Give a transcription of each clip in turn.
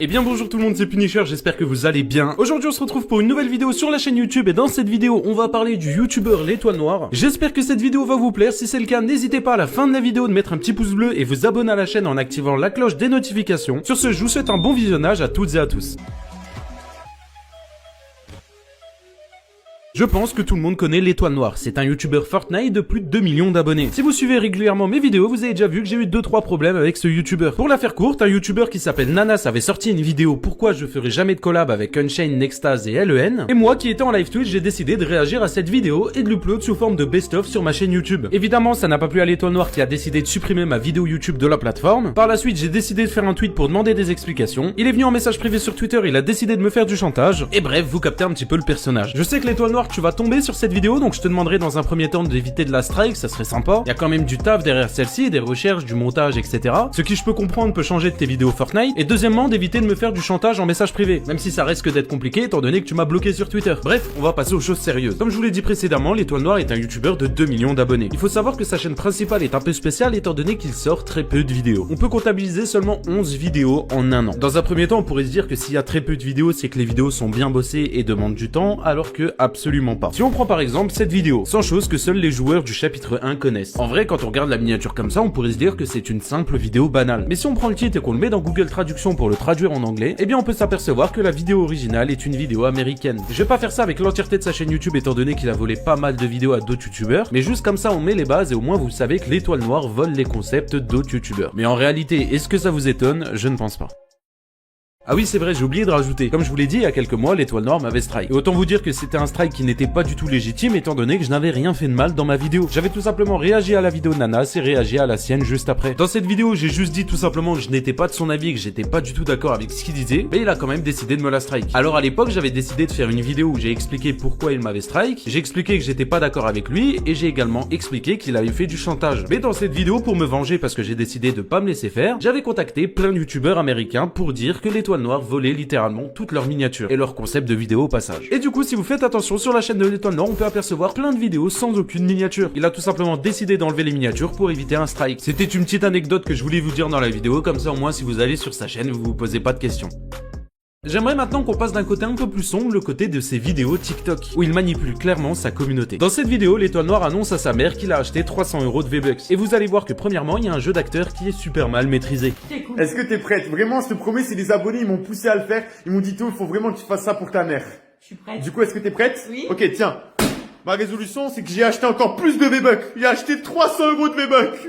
Eh bien bonjour tout le monde, c'est Punisher, j'espère que vous allez bien. Aujourd'hui on se retrouve pour une nouvelle vidéo sur la chaîne YouTube et dans cette vidéo on va parler du youtubeur l'étoile noire. J'espère que cette vidéo va vous plaire, si c'est le cas n'hésitez pas à la fin de la vidéo de mettre un petit pouce bleu et vous abonner à la chaîne en activant la cloche des notifications. Sur ce je vous souhaite un bon visionnage à toutes et à tous. Je pense que tout le monde connaît l'étoile noire, c'est un youtubeur Fortnite de plus de 2 millions d'abonnés. Si vous suivez régulièrement mes vidéos, vous avez déjà vu que j'ai eu 2-3 problèmes avec ce youtubeur. Pour la faire courte, un youtubeur qui s'appelle Nanas avait sorti une vidéo pourquoi je ferai jamais de collab avec Unchained, Nextaz et LEN. Et moi qui étais en live Twitch, j'ai décidé de réagir à cette vidéo et de l'upload sous forme de best-of sur ma chaîne YouTube. Évidemment, ça n'a pas plu à l'étoile noire qui a décidé de supprimer ma vidéo YouTube de la plateforme. Par la suite, j'ai décidé de faire un tweet pour demander des explications. Il est venu en message privé sur Twitter, il a décidé de me faire du chantage. Et bref, vous captez un petit peu le personnage. Je sais que l'étoile noire, tu vas tomber sur cette vidéo, donc je te demanderai dans un premier temps d'éviter de la strike, ça serait sympa. Il y a quand même du taf derrière celle-ci, des recherches, du montage, etc. Ce qui je peux comprendre peut changer de tes vidéos Fortnite. Et deuxièmement, d'éviter de me faire du chantage en message privé, même si ça reste que d'être compliqué étant donné que tu m'as bloqué sur Twitter. Bref, on va passer aux choses sérieuses. Comme je vous l'ai dit précédemment, l'étoile noire est un youtubeur de 2 millions d'abonnés. Il faut savoir que sa chaîne principale est un peu spéciale étant donné qu'il sort très peu de vidéos. On peut comptabiliser seulement 11 vidéos en un an. Dans un premier temps, on pourrait se dire que s'il y a très peu de vidéos, c'est que les vidéos sont bien bossées et demandent du temps, alors que absolument pas. Si on prend par exemple cette vidéo, 100 choses que seuls les joueurs du chapitre 1 connaissent. En vrai, quand on regarde la miniature comme ça, on pourrait se dire que c'est une simple vidéo banale. Mais si on prend le titre et qu'on le met dans Google Traduction pour le traduire en anglais, eh bien on peut s'apercevoir que la vidéo originale est une vidéo américaine. Je vais pas faire ça avec l'entièreté de sa chaîne YouTube étant donné qu'il a volé pas mal de vidéos à d'autres youtubeurs, mais juste comme ça on met les bases et au moins vous savez que l'étoile noire vole les concepts d'autres youtubeurs. Mais en réalité, est-ce que ça vous étonne? Je ne pense pas. Ah oui c'est vrai, j'ai oublié de rajouter. Comme je vous l'ai dit, il y a quelques mois, l'étoile noire m'avait strike. Et autant vous dire que c'était un strike qui n'était pas du tout légitime étant donné que je n'avais rien fait de mal dans ma vidéo. J'avais tout simplement réagi à la vidéo de Nanas et réagi à la sienne juste après. Dans cette vidéo, j'ai juste dit tout simplement que je n'étais pas de son avis, que j'étais pas du tout d'accord avec ce qu'il disait, mais il a quand même décidé de me la strike. Alors à l'époque, j'avais décidé de faire une vidéo où j'ai expliqué pourquoi il m'avait strike, j'ai expliqué que j'étais pas d'accord avec lui et j'ai également expliqué qu'il avait fait du chantage. Mais dans cette vidéo, pour me venger parce que j'ai décidé de pas me laisser faire, j'avais contacté plein de youtubeurs américains pour dire que l'étoile noire volait littéralement toutes leurs miniatures et leurs concepts de vidéo au passage. Et du coup, si vous faites attention sur la chaîne de l'étoile noire, on peut apercevoir plein de vidéos sans aucune miniature. Il a tout simplement décidé d'enlever les miniatures pour éviter un strike. C'était une petite anecdote que je voulais vous dire dans la vidéo, comme ça au moins si vous allez sur sa chaîne, vous vous posez pas de questions. J'aimerais maintenant qu'on passe d'un côté un peu plus sombre, le côté de ses vidéos TikTok, où il manipule clairement sa communauté. Dans cette vidéo, l'étoile noire annonce à sa mère qu'il a acheté 300 € de V-Bucks. Et vous allez voir que premièrement, il y a un jeu d'acteur qui est super mal maîtrisé. Est-ce que t'es prête? Vraiment, je te promets, c'est les abonnés, ils m'ont poussé à le faire. Ils m'ont dit, Théo, il faut vraiment que tu fasses ça pour ta mère. Je suis prête. Du coup, est-ce que t'es prête? Oui. Ok, tiens. Ma résolution, c'est que j'ai acheté encore plus de V-Bucks. J'ai acheté 300 € de V-Bucks.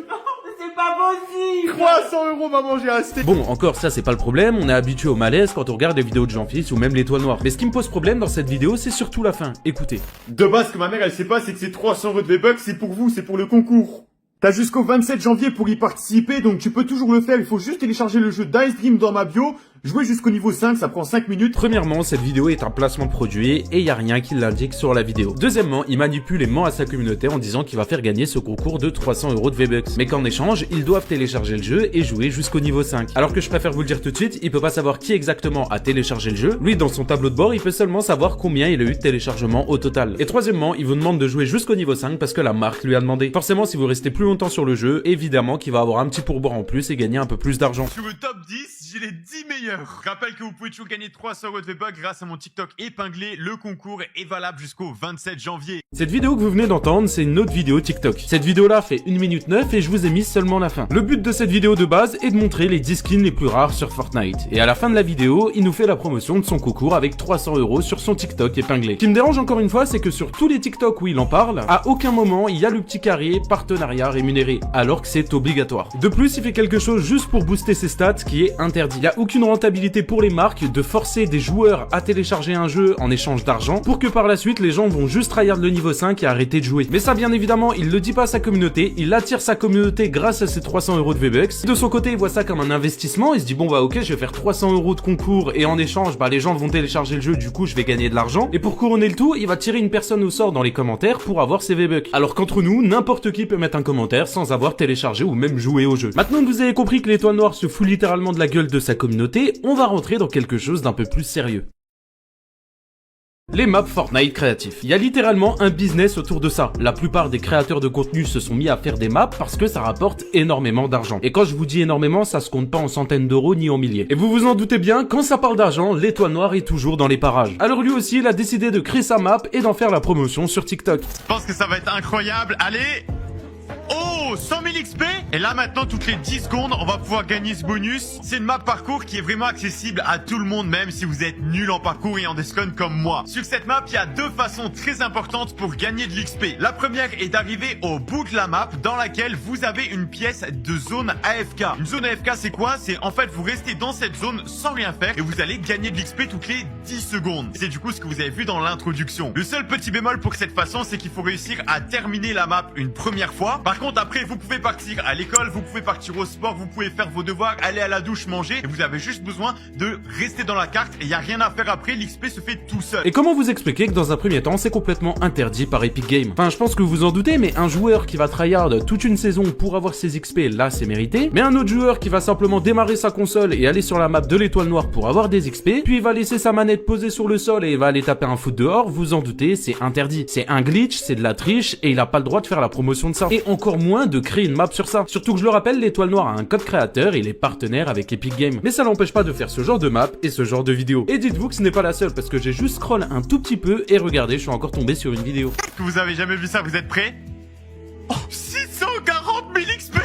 C'est pas possible. 300 €, maman, j'ai acheté. Bon, encore ça c'est pas le problème, on est habitué au malaise quand on regarde des vidéos de Jean-Fils ou même l'étoile noire. Mais ce qui me pose problème dans cette vidéo, c'est surtout la fin. Écoutez. De base, ce que ma mère, elle sait pas, c'est que ces 300 € de V-Bucks, c'est pour vous, c'est pour le concours. T'as jusqu'au 27 janvier pour y participer, donc tu peux toujours le faire. Il faut juste télécharger le jeu Dice Dream dans ma bio. Jouer jusqu'au niveau 5, ça prend 5 minutes. Premièrement, cette vidéo est un placement de produit et y a rien qui l'indique sur la vidéo. Deuxièmement, il manipule et ment à sa communauté en disant qu'il va faire gagner ce concours de 300 € de V-Bucks. Mais qu'en échange, ils doivent télécharger le jeu et jouer jusqu'au niveau 5. Alors que je préfère vous le dire tout de suite, il peut pas savoir qui exactement a téléchargé le jeu. Lui, dans son tableau de bord, il peut seulement savoir combien il a eu de téléchargements au total. Et troisièmement, il vous demande de jouer jusqu'au niveau 5 parce que la marque lui a demandé. Forcément, si vous restez plus longtemps sur le jeu, évidemment qu'il va avoir un petit pourboire en plus et gagner un peu plus d'argent. Sur le top 10, j'ai les 10 meilleurs. Je rappelle que vous pouvez toujours gagner 300 € de V-Bucks grâce à mon TikTok épinglé. Le concours est valable jusqu'au 27 janvier. Cette vidéo que vous venez d'entendre, c'est une autre vidéo TikTok. Cette vidéo-là fait 1 minute 9 et je vous ai mis seulement la fin. Le but de cette vidéo de base est de montrer les 10 skins les plus rares sur Fortnite. Et à la fin de la vidéo, il nous fait la promotion de son concours avec 300 € sur son TikTok épinglé. Ce qui me dérange encore une fois, c'est que sur tous les TikTok où il en parle, à aucun moment il y a le petit carré partenariat rémunéré, alors que c'est obligatoire. De plus, il fait quelque chose juste pour booster ses stats qui est interdit. Il n'y a aucune rentabilité pour les marques de forcer des joueurs à télécharger un jeu en échange d'argent pour que par la suite les gens vont juste tryhard le niveau 5 et arrêter de jouer. Mais ça bien évidemment il le dit pas à sa communauté, il attire sa communauté grâce à ses 300 € de V-Bucks. De son côté il voit ça comme un investissement, il se dit bon bah ok je vais faire 300 € de concours et en échange bah les gens vont télécharger le jeu, du coup je vais gagner de l'argent. Et pour couronner le tout il va tirer une personne au sort dans les commentaires pour avoir ses V-Bucks. Alors qu'entre nous n'importe qui peut mettre un commentaire sans avoir téléchargé ou même joué au jeu. Maintenant que vous avez compris que l'étoile noire se fout littéralement de la gueule de sa communauté, on va rentrer dans quelque chose d'un peu plus sérieux. Les maps Fortnite créatifs. Il y a littéralement un business autour de ça. La plupart des créateurs de contenu se sont mis à faire des maps parce que ça rapporte énormément d'argent. Et quand je vous dis énormément, ça se compte pas en centaines d'euros ni en milliers. Et vous vous en doutez bien, quand ça parle d'argent, l'étoile noire est toujours dans les parages. Alors lui aussi, il a décidé de créer sa map et d'en faire la promotion sur TikTok. Je pense que ça va être incroyable. Allez! Oh, 100 000 XP. Et là maintenant, toutes les 10 secondes, on va pouvoir gagner ce bonus. C'est une map parcours qui est vraiment accessible à tout le monde, même si vous êtes nul en parcours et en descon comme moi. Sur cette map, il y a deux façons très importantes pour gagner de l'XP. La première est d'arriver au bout de la map dans laquelle vous avez une pièce de zone AFK. Une zone AFK, c'est quoi? C'est en fait, vous restez dans cette zone sans rien faire et vous allez gagner de l'XP toutes les 10 secondes. C'est du coup ce que vous avez vu dans l'introduction. Le seul petit bémol pour cette façon, c'est qu'il faut réussir à terminer la map une première fois. Par contre, après, vous pouvez partir à l'école, vous pouvez partir au sport, vous pouvez faire vos devoirs, aller à la douche, manger. Et vous avez juste besoin de rester dans la carte et il n'y a rien à faire après, l'XP se fait tout seul. Et comment vous expliquer que dans un premier temps, c'est complètement interdit par Epic Games? Enfin, je pense que vous vous en doutez, mais un joueur qui va tryhard toute une saison pour avoir ses XP, là, c'est mérité. Mais un autre joueur qui va simplement démarrer sa console et aller sur la map de l'étoile noire pour avoir des XP, puis il va laisser sa manette posée sur le sol et il va aller taper un foot dehors, vous en doutez, c'est interdit. C'est un glitch, c'est de la triche et il a pas le droit de faire la promotion de ça. Et encore moins de créer une map sur ça. Surtout que je le rappelle, l'étoile noire a un code créateur, il est partenaire avec Epic Games. Mais ça l'empêche pas de faire ce genre de map et ce genre de vidéo. Et dites-vous que ce n'est pas la seule parce que j'ai juste scroll un tout petit peu et regardez, je suis encore tombé sur une vidéo. Que vous avez jamais vu ça, vous êtes prêts? Oh, 640 000 XP.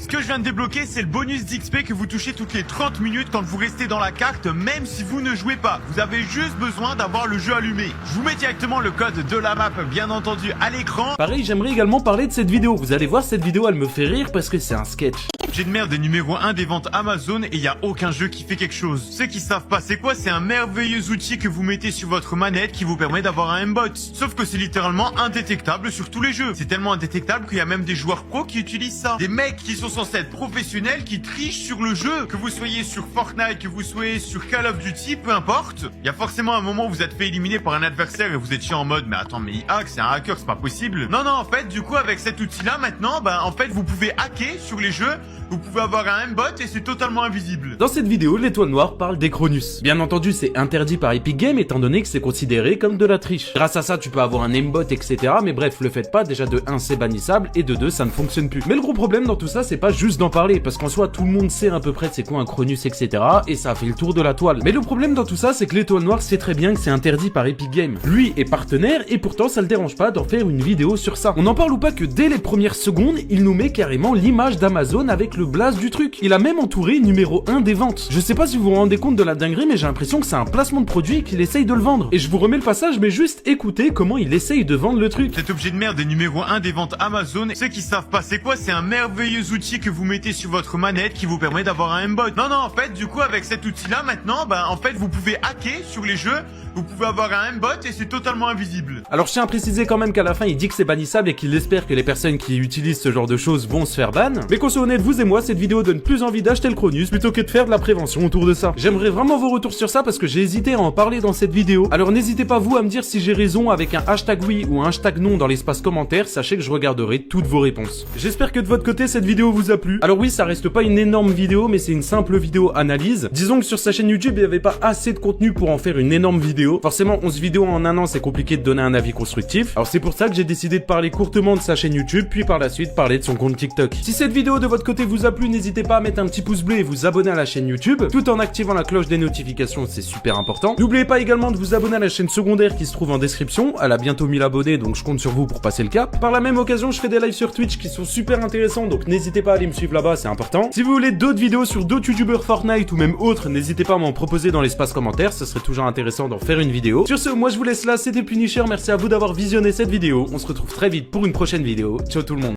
Ce que je viens de débloquer, c'est le bonus d'XP que vous touchez toutes les 30 minutes quand vous restez dans la carte, même si vous ne jouez pas. Vous avez juste besoin d'avoir le jeu allumé. Je vous mets directement le code de la map, bien entendu, à l'écran. Pareil, j'aimerais également parler de cette vidéo. Vous allez voir, cette vidéo, elle me fait rire parce que c'est un sketch. J'ai de merde des numéro 1 des ventes Amazon et il y a aucun jeu qui fait quelque chose. Ceux qui savent pas c'est quoi, c'est un merveilleux outil que vous mettez sur votre manette qui vous permet d'avoir un aimbot. Sauf que c'est littéralement indétectable sur tous les jeux. C'est tellement indétectable qu'il y a même des joueurs pros qui utilisent ça. Des mecs qui sont censés être professionnels qui trichent sur le jeu. Que vous soyez sur Fortnite, que vous soyez sur Call of Duty, peu importe. Il y a forcément un moment où vous êtes fait éliminer par un adversaire et vous étiez en mode mais attends mais il hack, c'est un hacker, c'est pas possible. Non en fait du coup avec cet outil là maintenant en fait vous pouvez hacker sur les jeux. Vous pouvez avoir un aimbot et c'est totalement invisible. Dans cette vidéo, l'étoile noire parle des Cronus. Bien entendu, c'est interdit par Epic Games étant donné que c'est considéré comme de la triche. Grâce à ça, tu peux avoir un aimbot, etc. Mais bref, le faites pas. Déjà de 1, c'est bannissable et de 2, ça ne fonctionne plus. Mais le gros problème dans tout ça, c'est pas juste d'en parler parce qu'en soi, tout le monde sait à peu près c'est quoi un Cronus, etc. Et ça a fait le tour de la toile. Mais le problème dans tout ça, c'est que l'étoile noire sait très bien que c'est interdit par Epic Games. Lui est partenaire et pourtant, ça le dérange pas d'en faire une vidéo sur ça. On en parle ou pas que dès les premières secondes, il nous met carrément l'image d'Amazon avec le blast du truc. Il a même entouré numéro 1 des ventes. Je sais pas si vous vous rendez compte de la dinguerie, mais j'ai l'impression que c'est un placement de produit et qu'il essaye de le vendre. Et je vous remets le passage, mais juste écoutez comment il essaye de vendre le truc. Cet objet de merde est numéro 1 des ventes Amazon. Ceux qui savent pas c'est quoi, c'est un merveilleux outil que vous mettez sur votre manette qui vous permet d'avoir un aimbot. Non en fait du coup avec cet outil là maintenant en fait vous pouvez hacker sur les jeux. Vous pouvez avoir un aimbot et c'est totalement invisible. Alors je tiens à préciser quand même qu'à la fin il dit que c'est bannissable et qu'il espère que les personnes qui utilisent ce genre de choses vont se faire ban. Mais qu'on soit honnête, vous et moi, cette vidéo donne plus envie d'acheter le Cronus plutôt que de faire de la prévention autour de ça. J'aimerais vraiment vos retours sur ça parce que j'ai hésité à en parler dans cette vidéo. Alors n'hésitez pas vous à me dire si j'ai raison avec un hashtag oui ou un hashtag non dans l'espace commentaire. Sachez que je regarderai toutes vos réponses. J'espère que de votre côté cette vidéo vous a plu. Alors oui, ça reste pas une énorme vidéo mais c'est une simple vidéo analyse. Disons que sur sa chaîne YouTube il n'y avait pas assez de contenu pour en faire une énorme vidéo. Forcément 11 vidéos en un an c'est compliqué de donner un avis constructif. Alors c'est pour ça que j'ai décidé de parler courtement de sa chaîne YouTube puis par la suite parler de son compte TikTok. Si cette vidéo de votre côté vous a plu, n'hésitez pas à mettre un petit pouce bleu et vous abonner à la chaîne YouTube tout en activant la cloche des notifications, c'est super important. N'oubliez pas également de vous abonner à la chaîne secondaire qui se trouve en description. Elle a bientôt 1000 abonnés donc je compte sur vous pour passer le cap. Par la même occasion je fais des lives sur Twitch qui sont super intéressants donc n'hésitez pas à aller me suivre là-bas, c'est important. Si vous voulez d'autres vidéos sur d'autres youtubeurs Fortnite ou même autres, n'hésitez pas à m'en proposer dans l'espace commentaire, ce serait toujours intéressant d'en faire une vidéo. Sur ce, moi je vous laisse là, c'était Punisher, merci à vous d'avoir visionné cette vidéo. On se retrouve très vite pour une prochaine vidéo. Ciao tout le monde.